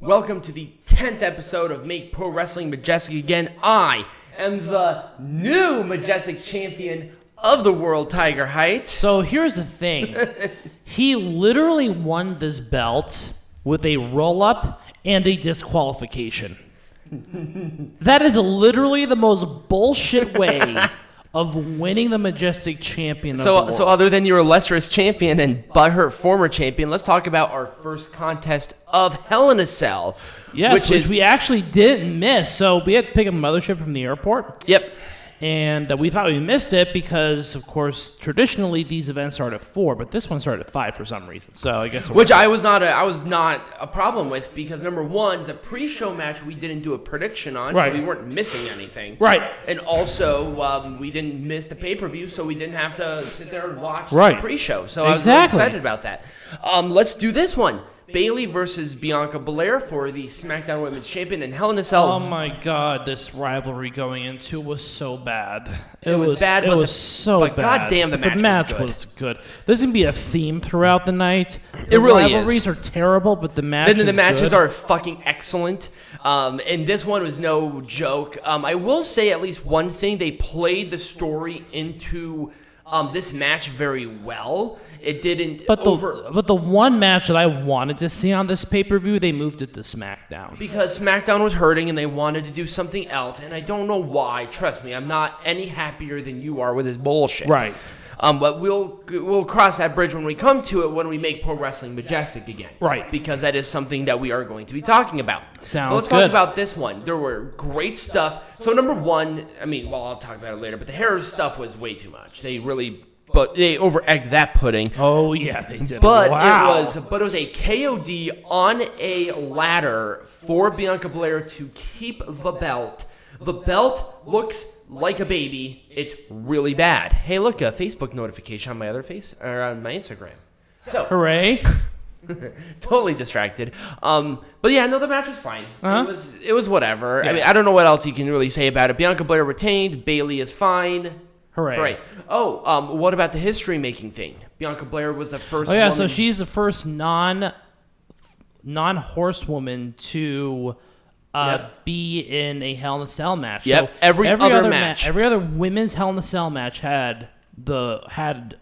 Welcome to the 10th episode of Make Pro Wrestling Majestic Again. I am the new Majestic Champion of the world, Tiger Heights. So here's the thing. He literally won this belt with a roll-up and a disqualification. That is literally the most bullshit way of winning the Majestic Champion of the world. So other than your illustrious champion and butthurt former champion, let's talk about our first contest of Hell in a Cell. Yes, which we actually didn't miss. So we had to pick up a mothership from the airport. Yep. And we thought we missed it because, of course, traditionally these events start at 4, but this one started at 5 for some reason. So I guess I was not a problem with because number one, the pre-show match we didn't do a prediction on, right. So we weren't missing anything. Right. And also we didn't miss the pay-per-view, so we didn't have to sit there and watch the pre-show. So I was really excited about that. Let's do this one. Bayley versus Bianca Belair for the SmackDown Women's Champion in Hell in a Cell. Oh my God, this rivalry going into was so bad. It was bad, it was so bad. Goddamn, the match was good. There's gonna be a theme throughout the night. It really is. Rivalries are terrible, but the matches are fucking excellent. And this one was no joke. I will say at least one thing: they played the story into this match very well. It didn't but the one match that I wanted to see on this pay-per-view, they moved it to SmackDown. Because SmackDown was hurting and they wanted to do something else, and I don't know why. Trust me, I'm not any happier than you are with this bullshit. Right. But we'll cross that bridge when we come to it when we make Pro Wrestling Majestic again. Right. Because that is something that we are going to be talking about. Sounds let's talk about this one. There were great stuff. So number one, I'll talk about it later, but the hair stuff was way too much. But they over-egged that pudding. Oh yeah, they did. But wow. it was a KOD on a ladder for Bianca Belair to keep the belt. The belt looks like a baby. It's really bad. Hey, look, a Facebook notification on my other face or on my Instagram. So hooray! Totally distracted. But yeah, no, the match was fine. Uh-huh. It was whatever. Yeah. I don't know what else you can really say about it. Bianca Belair retained. Bayley is fine. Hooray. Oh, what about the history-making thing? Bianca Belair was the first woman. So she's the first non-horsewoman to be in a Hell in a Cell match. Yep. So every other match. Every other women's Hell in a Cell match had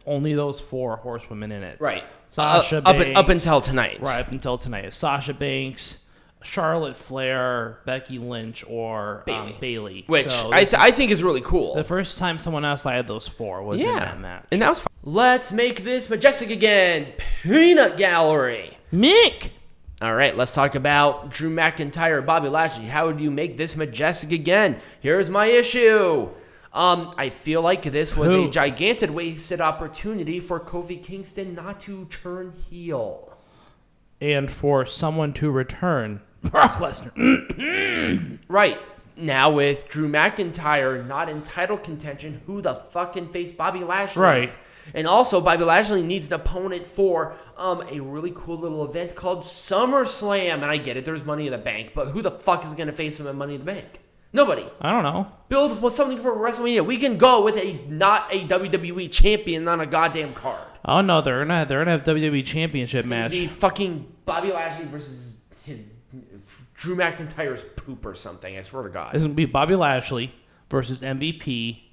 only those 4 horsewomen in it. Right. Sasha Banks. Up until tonight. Right, up until tonight. Sasha Banks, Charlotte Flair, Becky Lynch, or Bayley. Which I think is really cool. The first time someone outside of those 4 was in that match. And that was fun. Let's make this majestic again. Peanut Gallery. Mick! All right, let's talk about Drew McIntyre, Bobby Lashley. How do you make this majestic again? Here's my issue. I feel like this was a gigantic wasted opportunity for Kofi Kingston not to turn heel. And for someone to return. Brock Lesnar. Right. Now with Drew McIntyre not in title contention, who the fuck can face Bobby Lashley? Right. And also, Bobby Lashley needs an opponent for a really cool little event called SummerSlam. And I get it, there's Money in the Bank, but who the fuck is going to face him at Money in the Bank? Nobody. I don't know. Build something for WrestleMania. We can go with not a WWE champion on a goddamn card. Oh no, they're gonna have WWE Championship match. The fucking Bobby Lashley versus his Drew McIntyre's poop or something. I swear to God. It's gonna be Bobby Lashley versus MVP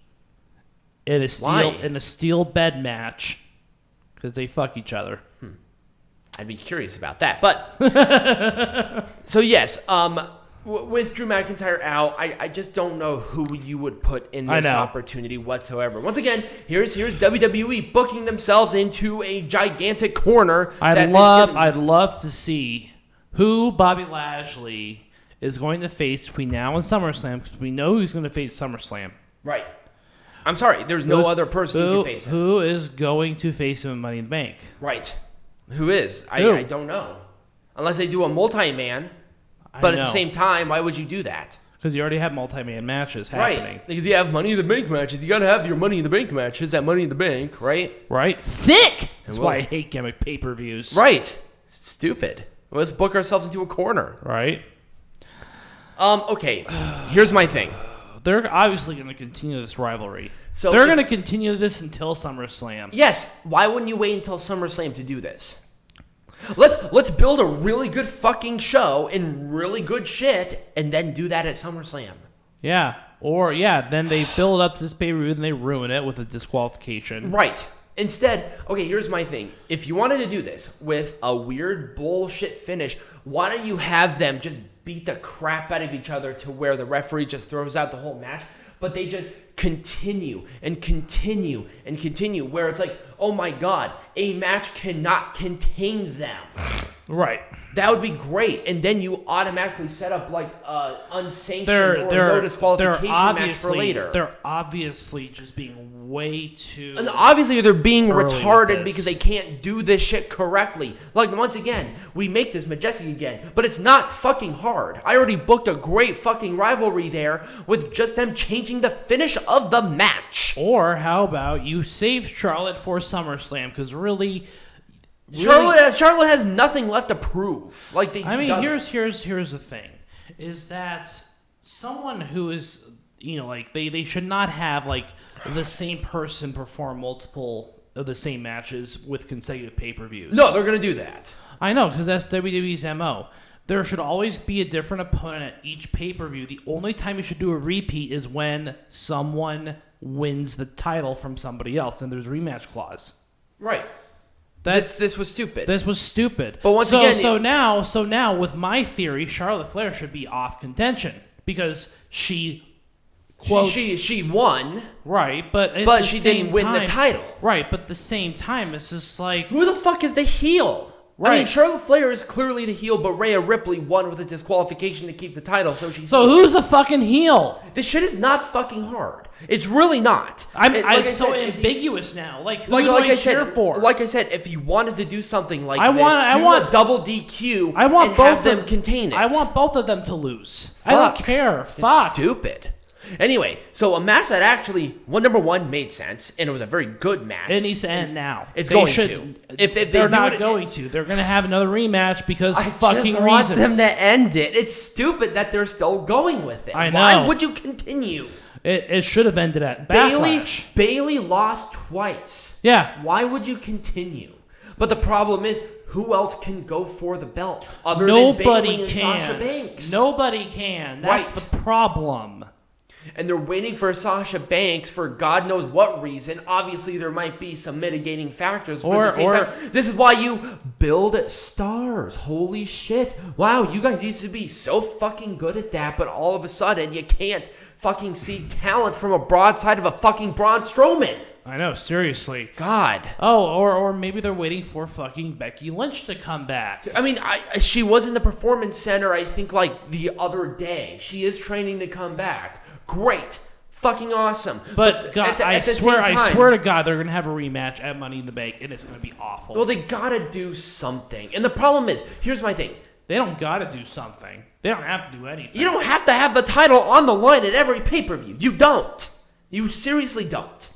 in a steel bed match because they fuck each other. I'd be curious about that, but so yes, with Drew McIntyre out, I just don't know who you would put in this opportunity whatsoever. Once again, here's WWE booking themselves into a gigantic corner. I'd love to see who Bobby Lashley is going to face between now and SummerSlam, because we know who's going to face SummerSlam. Right. I'm sorry, there's no other person who can face him. Who is going to face him in Money in the Bank? Right. Who is? I don't know. Unless they do a multi-man. But at the same time, why would you do that? Because you already have multi-man matches happening. Right. Because you have Money in the Bank matches. You got to have your Money in the Bank matches at Money in the Bank, right? Right. Thick! That's why I hate gimmick pay-per-views. Right. It's stupid. Let's book ourselves into a corner. Right. Okay. Here's my thing. They're obviously going to continue this rivalry. So they're going to continue this until SummerSlam. Yes. Why wouldn't you wait until SummerSlam to do this? Let's build a really good fucking show and really good shit, and then do that at SummerSlam. Yeah. Or, then they build up this pay-per-view and they ruin it with a disqualification. Right. Instead, okay, here's my thing. If you wanted to do this with a weird bullshit finish, why don't you have them just beat the crap out of each other to where the referee just throws out the whole match, but they just continue and continue and continue, where it's like, oh my God, a match cannot contain them. Right. That would be great, and then you automatically set up like unsanctioned or no disqualification match for later. They're obviously just being way too. And obviously they're being retarded this. because they can't do this shit correctly. Like, once again, we make this Majestic again, but it's not fucking hard. I already booked a great fucking rivalry there with just them changing the finish of the match. Or how about you save Charlotte for SummerSlam? Because really. Charlotte has nothing left to prove. Here's the thing, is that someone who is, they should not have like the same person perform multiple of the same matches with consecutive pay-per-views. No, they're gonna do that. I know, because that's WWE's MO. There should always be a different opponent at each pay-per-view. The only time you should do a repeat is when someone wins the title from somebody else, and there's a rematch clause. Right. This was stupid. This was stupid. But once again, so now with my theory, Charlotte Flair should be off contention because she won. Right, but she didn't win the title. Right, but at the same time, it's just like, who the fuck is the heel? Right. I mean, Charlotte Flair is clearly the heel, but Rhea Ripley won with a disqualification to keep the title, so she's... So who's the fucking heel? This shit is not fucking hard. It's really not. It's so ambiguous now. Like, who do I cheer for? Like I said, if you wanted to do something like I want a double DQ and have them contain it. I want both of them to lose. Fuck. I don't care. Fuck. It's stupid. Anyway, so a match that actually, number one, made sense, and it was a very good match. It needs to end now. It's going to. If they're not going to. They're going to have another rematch because fucking reasons. I just want them to end it. It's stupid that they're still going with it. I know. Why would you continue? It should have ended at Backlash. Bayley lost twice. Yeah. Why would you continue? But the problem is, who else can go for the belt other than Bayley and Sasha Banks? Nobody can. That's the problem. And they're waiting for Sasha Banks for God knows what reason. Obviously, there might be some mitigating factors. But at the same time, this is why you build stars. Holy shit. Wow, you guys used to be so fucking good at that, but all of a sudden, you can't fucking see talent from a broadside of a fucking Braun Strowman. I know, seriously. God. Oh, or maybe they're waiting for fucking Becky Lynch to come back. I mean, she was in the Performance Center, I think, like, the other day. She is training to come back. Great. Fucking awesome. But God, I swear to God, they're going to have a rematch at Money in the Bank, and it's going to be awful. Well, they got to do something. And the problem is, here's my thing. They don't got to do something. They don't have to do anything. You don't have to have the title on the line at every pay-per-view. You don't. You seriously don't.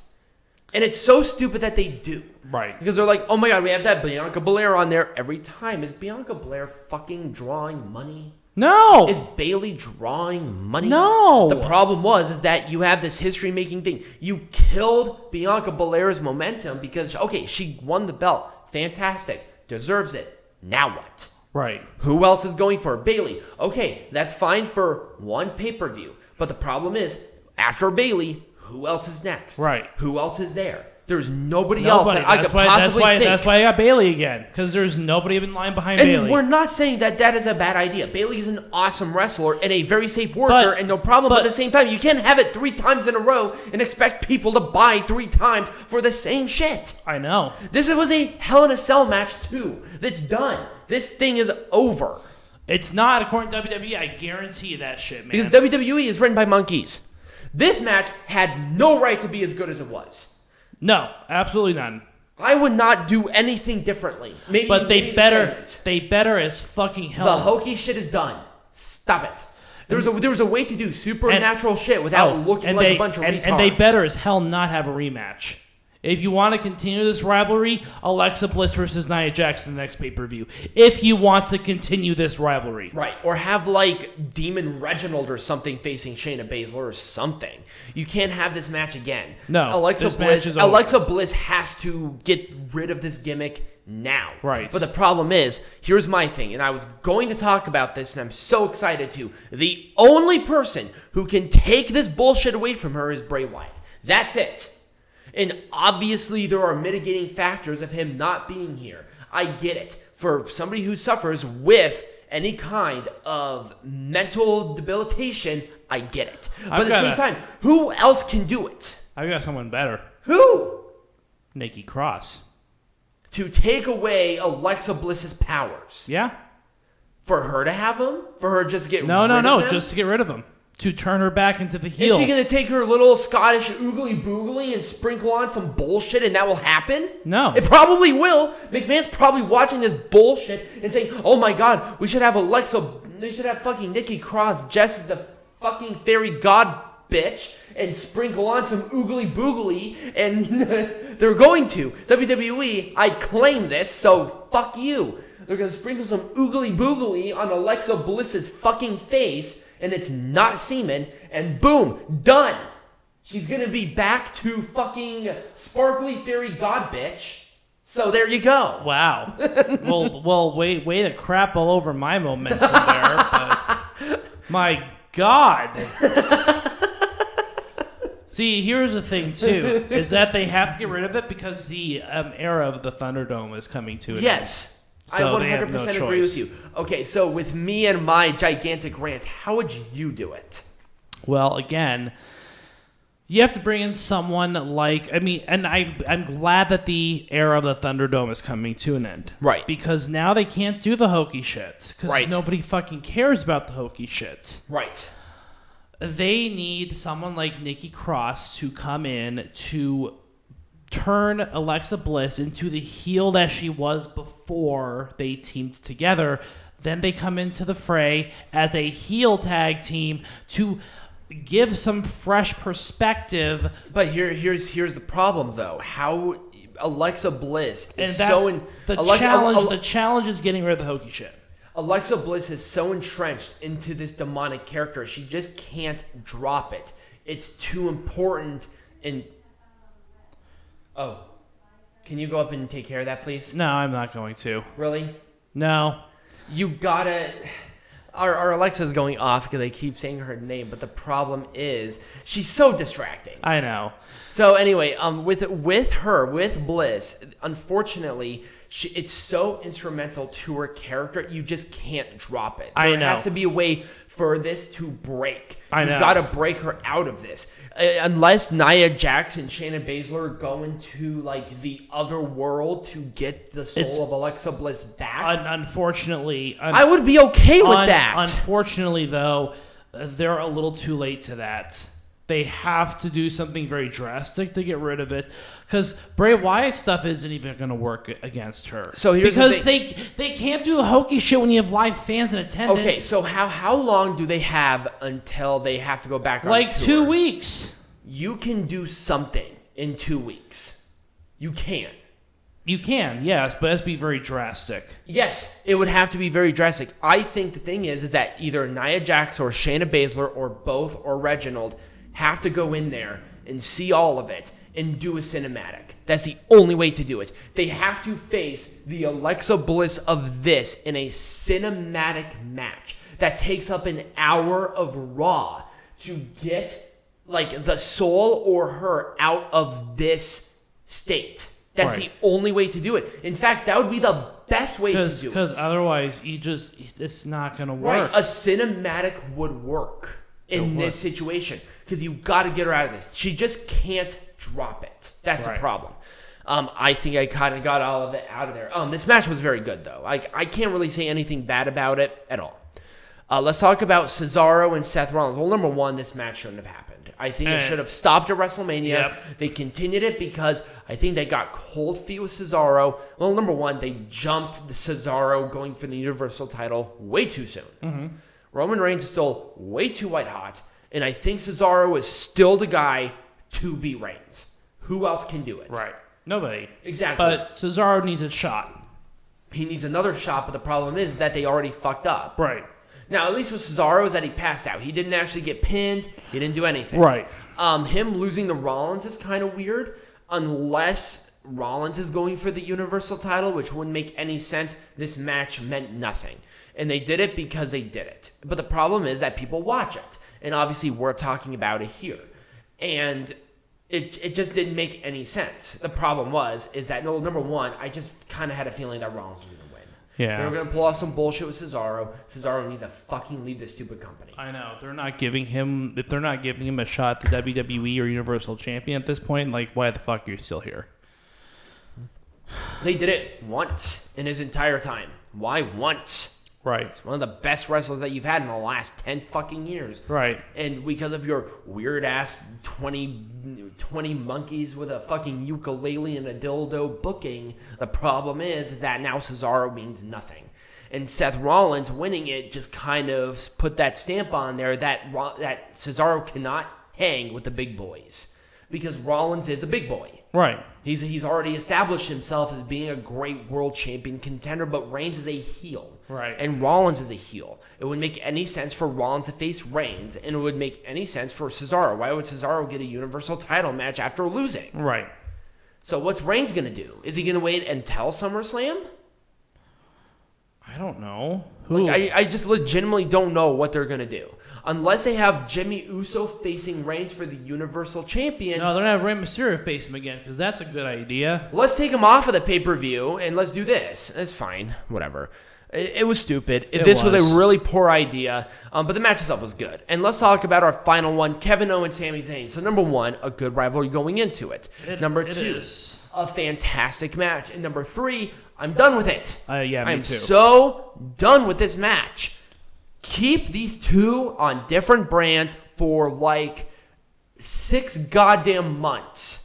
And it's so stupid that they do. Right. Because they're like, oh my God, we have that Bianca Belair on there every time. Is Bianca Belair fucking drawing money? No. Is Bayley drawing money? No. The problem is that you have this history-making thing. You killed Bianca Belair's momentum because, okay, she won the belt. Fantastic. Deserves it. Now what? Right. Who else is going for Bayley? Okay, that's fine for one pay-per-view. But the problem is, after Bayley, who else is next? Right. Who else is there? There's nobody else that I could possibly think. That's why I got Bayley again, because there's nobody in line behind Bayley. And we're not saying that is a bad idea. Bayley is an awesome wrestler and a very safe worker and no problem. But at the same time, you can't have it 3 times in a row and expect people to buy 3 times for the same shit. I know. This was a Hell in a Cell match too. That's done. This thing is over. It's not, according to WWE. I guarantee you that shit, man. Because WWE is written by monkeys. This match had no right to be as good as it was. No, absolutely none. I would not do anything differently. But they better as fucking hell. The hokey shit is done. Stop it. There was a way to do supernatural shit without looking like a bunch of retards. And they better as hell not have a rematch. If you want to continue this rivalry, Alexa Bliss versus Nia Jax in the next pay-per-view. If you want to continue this rivalry. Right. Or have, like, Demon Reginald or something facing Shayna Baszler or something. You can't have this match again. No, Alexa Bliss has to get rid of this gimmick now. Right. But the problem is, here's my thing, and I was going to talk about this, and I'm so excited to. The only person who can take this bullshit away from her is Bray Wyatt. That's it. And obviously, there are mitigating factors of him not being here. I get it. For somebody who suffers with any kind of mental debilitation, I get it. But at the same time, who else can do it? I've got someone better. Who? Nikki Cross. To take away Alexa Bliss's powers. Yeah. For her to have them? For her just to get rid of them? No, just to get rid of them. To turn her back into the heel. Is she going to take her little Scottish oogly boogly and sprinkle on some bullshit and that will happen? No. It probably will. McMahon's probably watching this bullshit and saying, oh my god, we should have fucking Nikki Cross dressed as the fucking fairy god bitch and sprinkle on some oogly boogly, and they're going to. WWE, I claim this, so fuck you. They're going to sprinkle some oogly boogly on Alexa Bliss's fucking face, and it's not semen, and boom, done. She's going to be back to fucking sparkly fairy god bitch. So there you go. Wow. well, way to crap all over my momentum there, but my God. See, here's the thing, too, is that they have to get rid of it because the era of the Thunderdome is coming to an end. Yes. So I 100% agree with you. Okay, so with me and my gigantic rant, how would you do it? Well, again, you have to bring in someone like, I'm glad that the era of the Thunderdome is coming to an end. Right. Because now they can't do the hokey shits. Because nobody fucking cares about the hokey shits. Right. They need someone like Nikki Cross to come in to turn Alexa Bliss into the heel that she was before they teamed together. Then they come into the fray as a heel tag team to give some fresh perspective. But here's the problem, though. How Alexa Bliss is the challenge is getting rid of the hokey shit. Alexa Bliss is so entrenched into this demonic character, she just can't drop it. It's too important. And can you go up and take care of that, please? No, I'm not going to. Really? No. You gotta. Our Alexa's going off because they keep saying her name, but the problem is she's so distracting. I know. So anyway, with Bliss, unfortunately, it's so instrumental to her character, you just can't drop it. There has to be a way for this to break. You gotta break her out of this. Unless Nia Jax and Shayna Baszler go into like the other world to get the soul of Alexa Bliss back. Unfortunately, I would be okay with that. Unfortunately, though, they're a little too late to that. They have to do something very drastic to get rid of it, because Bray Wyatt stuff isn't even going to work against her. So here's because they can't do the hokey shit when you have live fans in attendance. Okay, so how long do they have until they have to go back on like tour? 2 weeks. You can do something in 2 weeks. You can. You can, yes, but it has to be very drastic. Yes, it would have to be very drastic. I think the thing is that either Nia Jax or Shayna Baszler or both or Reginald have to go in there and see all of it and do a cinematic. That's the only way to do it. They have to face the Alexa Bliss of this in a cinematic match that takes up an hour of Raw to get like the soul or her out of this state. That's the only way to do it. In fact, that would be the best way to do it. Because otherwise, it's not going to work. Right, a cinematic would work in this situation because you got to get her out of this. She just can't drop it. That's the problem. I think I kind of got all of it out of there. This match was very good, though. I can't really say anything bad about it at all. Let's talk about Cesaro and Seth Rollins. Well, number one, this match shouldn't have happened. I think it should have stopped at WrestleMania. Yep. They continued it because I think they got cold feet with Cesaro. Well, number one, they jumped the Cesaro going for the Universal title way too soon. Mm-hmm. Roman Reigns is still way too white hot, and I think Cesaro is still the guy to beat Reigns. Who else can do it? Right. Nobody. Exactly. But Cesaro needs a shot. He needs another shot, but the problem is that they already fucked up. Right. Now, at least with Cesaro is that he passed out. He didn't actually get pinned. He didn't do anything. Right. Him losing to Rollins is kind of weird, unless Rollins is going for the Universal title, which wouldn't make any sense. This match meant nothing. And they did it because they did it. But the problem is that people watch it. And obviously we're talking about it here. And it just didn't make any sense. The problem is that, no, number one, I just kind of had a feeling that Rollins was going to win. Yeah. They were going to pull off some bullshit with Cesaro. Cesaro needs to fucking leave this stupid company. I know. If they're not giving him a shot at the WWE or Universal Champion at this point, like, why the fuck are you still here? They did it once in his entire time. Why once? Right. He's one of the best wrestlers that you've had in the last 10 fucking years. Right. And because of your weird-ass 20 monkeys with a fucking ukulele and a dildo booking, the problem is that now Cesaro means nothing. And Seth Rollins winning it just kind of put that stamp on there that Cesaro cannot hang with the big boys. Because Rollins is a big boy. Right. He's already established himself as being a great world champion contender, but Reigns is a heel. Right. And Rollins is a heel. It would make any sense for Rollins to face Reigns, and it would make any sense for Cesaro. Why would Cesaro get a Universal title match after losing? Right. So what's Reigns going to do? Is he going to wait until SummerSlam? I don't know. I just legitimately don't know what they're going to do. Unless they have Jimmy Uso facing Reigns for the Universal Champion. No, they're going to have Rey Mysterio face him again, because that's a good idea. Let's take him off of the pay-per-view, and let's do this. It's fine. Whatever. It was stupid. This was a really poor idea, but the match itself was good. And let's talk about our final one, Kevin Owens, Sami Zayn. So number one, a good rivalry going into it. Number two, a fantastic match. And number three, I'm done with it. Yeah, me I'm too. so done with this match. Keep these two on different brands for like 6 goddamn months.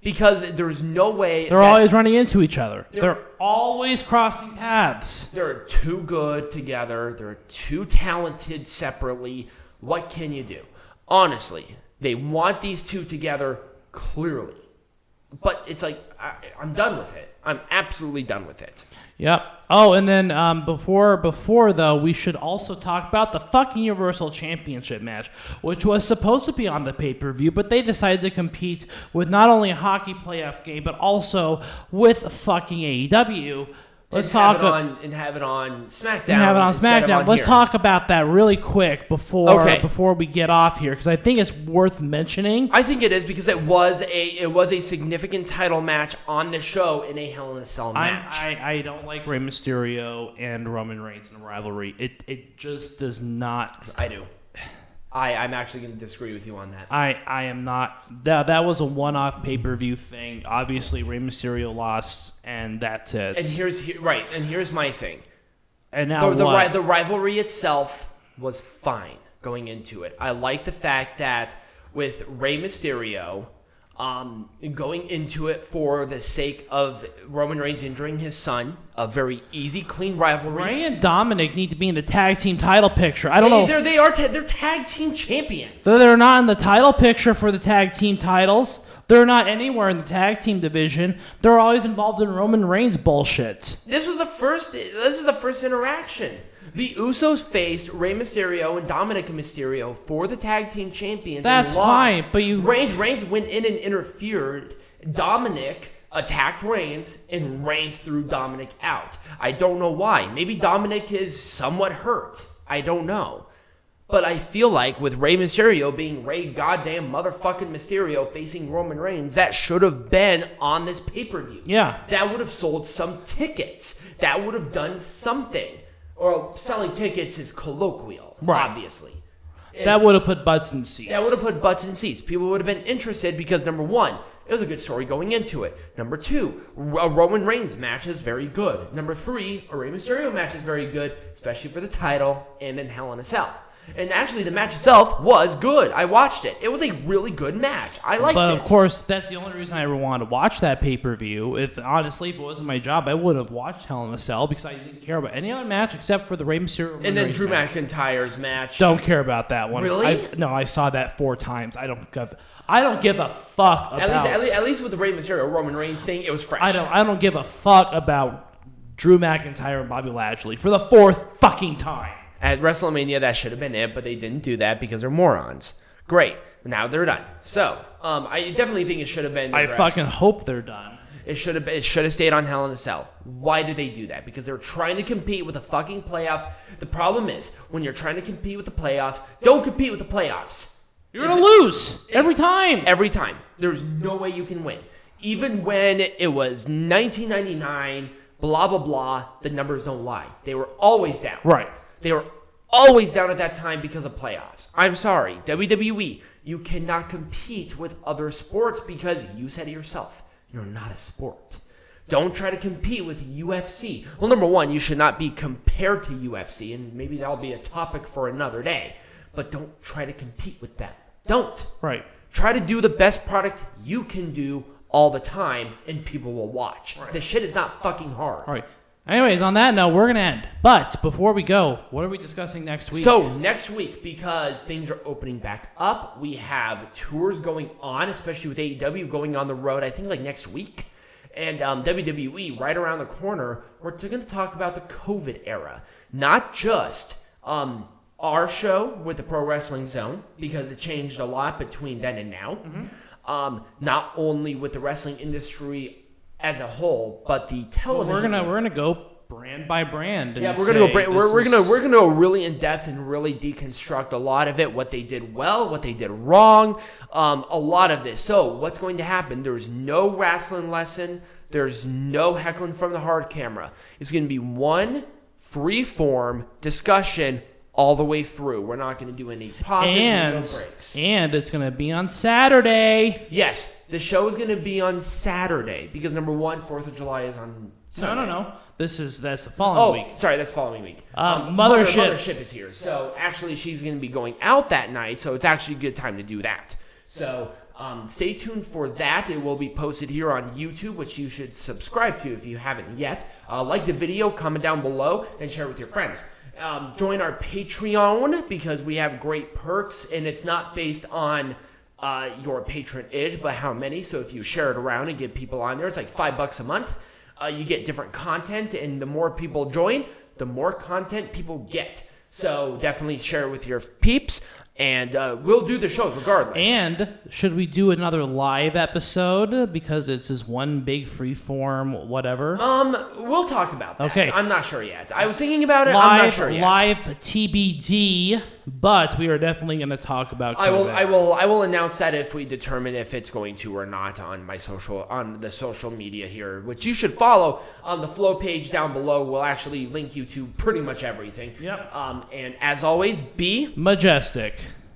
Because there's no way... They're always running into each other. They're always crossing paths. They're too good together. They're too talented separately. What can you do? Honestly, they want these two together clearly. But it's like, I'm done with it. I'm absolutely done with it. Yep. Oh, and then before though, we should also talk about the fucking Universal Championship match, which was supposed to be on the pay-per-view, but they decided to compete with not only a hockey playoff game, but also with fucking AEW. Let's have it on SmackDown. Let's talk about that really quick before we get off here, because I think it's worth mentioning. I think it is, because it was a significant title match on the show in a Hell in a Cell match. I don't like Rey Mysterio and Roman Reigns in a rivalry. It just does not. I do. I'm actually going to disagree with you on that. I am not. That was a one-off pay-per-view thing. Obviously, Rey Mysterio lost, and that's it. And here's my thing. And now the rivalry itself was fine going into it. I like the fact that with Rey Mysterio going into it for the sake of Roman Reigns injuring his son, a very easy, clean rivalry. Rey and Dominic need to be in the tag team title picture. I don't know. They're tag team champions. They're not in the title picture for the tag team titles. They're not anywhere in the tag team division. They're always involved in Roman Reigns bullshit. This is the first interaction. The Usos faced Rey Mysterio and Dominic Mysterio for the tag team champions. That's fine, but Reigns went in and interfered. Dominic attacked Reigns, and Reigns threw Dominic out. I don't know why. Maybe Dominic is somewhat hurt. I don't know. But I feel like with Rey Mysterio being Rey goddamn motherfucking Mysterio facing Roman Reigns, that should have been on this pay-per-view. Yeah. That would have sold some tickets. That would have done something. Or selling tickets is colloquial, obviously. That would have put butts in seats. People would have been interested because, number one, it was a good story going into it. Number two, a Roman Reigns match is very good. Number three, a Rey Mysterio match is very good, especially for the title and in Hell in a Cell. And actually, the match itself was good. I watched it. It was a really good match. I liked it. But, of course, that's the only reason I ever wanted to watch that pay-per-view. Honestly, if it wasn't my job, I would have watched Hell in a Cell because I didn't care about any other match except for the Rey Mysterio and then Drew McIntyre's match. Don't care about that one. Really? No, I saw that 4 times. I don't give a fuck about... At least with the Rey Mysterio Roman Reigns thing, it was fresh. I don't give a fuck about Drew McIntyre and Bobby Lashley for the 4th fucking time. At WrestleMania, that should have been it, but they didn't do that because they're morons. Great. Now they're done. So, I definitely think it should have been... I fucking hope they're done. It should have stayed on Hell in a Cell. Why did they do that? Because they were trying to compete with the fucking playoffs. The problem is, when you're trying to compete with the playoffs, don't compete with the playoffs. You're going to lose every time. Every time. There's no way you can win. Even when it was 1999, blah, blah, blah, the numbers don't lie. They were always down. Right. They were always down at that time because of playoffs. I'm sorry, WWE, you cannot compete with other sports because you said it yourself. You're not a sport. Don't try to compete with UFC. Well, number one, you should not be compared to UFC, and maybe that'll be a topic for another day. But don't try to compete with them. Don't. Right. Try to do the best product you can do all the time, and people will watch. Right. This shit is not fucking hard. All right. Anyways, on that note, we're going to end. But before we go, what are we discussing next week? So, next week, because things are opening back up, we have tours going on, especially with AEW going on the road, I think like next week. And WWE right around the corner. We're going to talk about the COVID era. Not just our show with the Pro Wrestling Zone, because it changed a lot between then and now. Mm-hmm. Not only with the wrestling industry as a whole, but the television. Well, we're gonna go brand by brand. Yeah, we're gonna go really in depth and really deconstruct a lot of it. What they did well, what they did wrong, a lot of this. So what's going to happen? There's no wrestling lesson. There's no heckling from the hard camera. It's going to be one free form discussion all the way through. We're not going to do any pauses and no breaks. And it's going to be on Saturday. Yes, the show is going to be on Saturday because number one, 4th of July is on Sunday. No. That's the following week. Sorry, that's the following week. Mothership is here. So actually, she's going to be going out that night. So it's actually a good time to do that. So stay tuned for that. It will be posted here on YouTube, which you should subscribe to if you haven't yet. Like the video, comment down below, and share it with your friends. Join our Patreon because we have great perks, and it's not based on your patronage, but how many. So if you share it around and get people on there, it's like $5 a month. You get different content, and the more people join, the more content people get. So definitely share it with your peeps, and we'll do the shows regardless. And should we do another live episode because it's this one big freeform whatever? We'll talk about that. Okay. I'm not sure yet. I was thinking about it. I'm not sure yet. Live TBD, but we are definitely going to talk about COVID. I will announce that if we determine if it's going to or not on the social media here, which you should follow on the flow page down below. We'll actually link you to pretty much everything. Yep. And as always, be majestic.